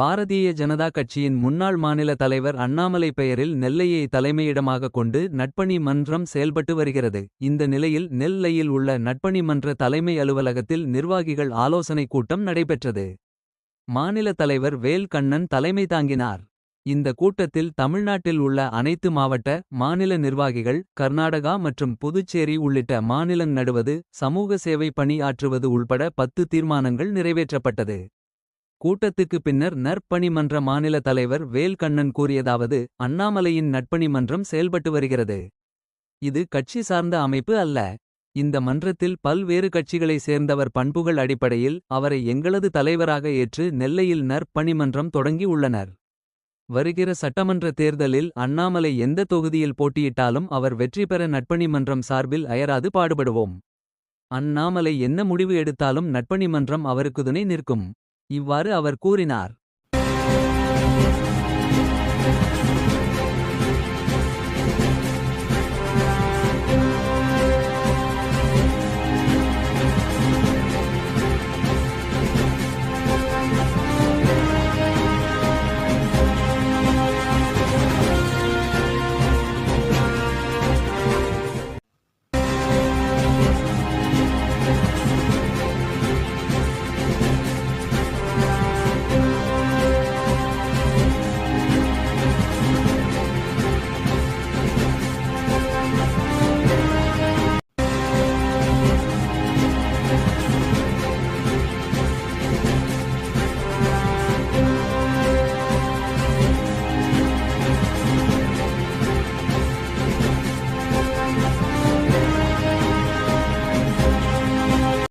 பாரதிய ஜனதா கட்சியின் முன்னாள் மாநில தலைவர் அண்ணாமலை பெயரில் நெல்லையை தலைமையிடமாக கொண்டு நட்பணி மன்றம் செயல்பட்டு வருகிறது. இந்த நிலையில் நெல்லையில் உள்ள நட்பணி மன்ற தலைமை அலுவலகத்தில் நிர்வாகிகள் ஆலோசனைக் கூட்டம் நடைபெற்றது. மாநில தலைவர் வேல் கண்ணன் தலைமை தாங்கினார். இந்த கூட்டத்தில் தமிழ்நாட்டில் உள்ள அனைத்து மாவட்ட, மாநில நிர்வாகிகள், கர்நாடகா மற்றும் புதுச்சேரி உள்ளிட்ட மாநிலங் நடுவது, சமூக சேவை பணி ஆற்றுவது உள்பட 10 தீர்மானங்கள் நிறைவேற்றப்பட்டது. கூட்டத்துக்கு பின்னர் நற்பணி மன்ற மாநில தலைவர் வேல் கண்ணன் கூறியதாவது: அண்ணாமலையின் நட்பணி மன்றம் செயல்பட்டு வருகிறது. இது கட்சி சார்ந்த அமைப்பு அல்ல. இந்த மன்றத்தில் பல்வேறு கட்சிகளை சேர்ந்தவர் பண்புகள் அடிப்படையில் அவரை எங்களது தலைவராக ஏற்று நெல்லையில் நற்பணி மன்றம் தொடங்கி உள்ளனர். வருகிற சட்டமன்ற தேர்தலில் அண்ணாமலை எந்த தொகுதியில் போட்டியிட்டாலும் அவர் வெற்றி பெற நட்பணி மன்றம் சார்பில் அயராது பாடுபடுவோம். அண்ணாமலை என்ன முடிவு எடுத்தாலும் நட்பணி மன்றம் அவருக்கு துணை நிற்கும். இவ்வாறு அவர் கூறினார்.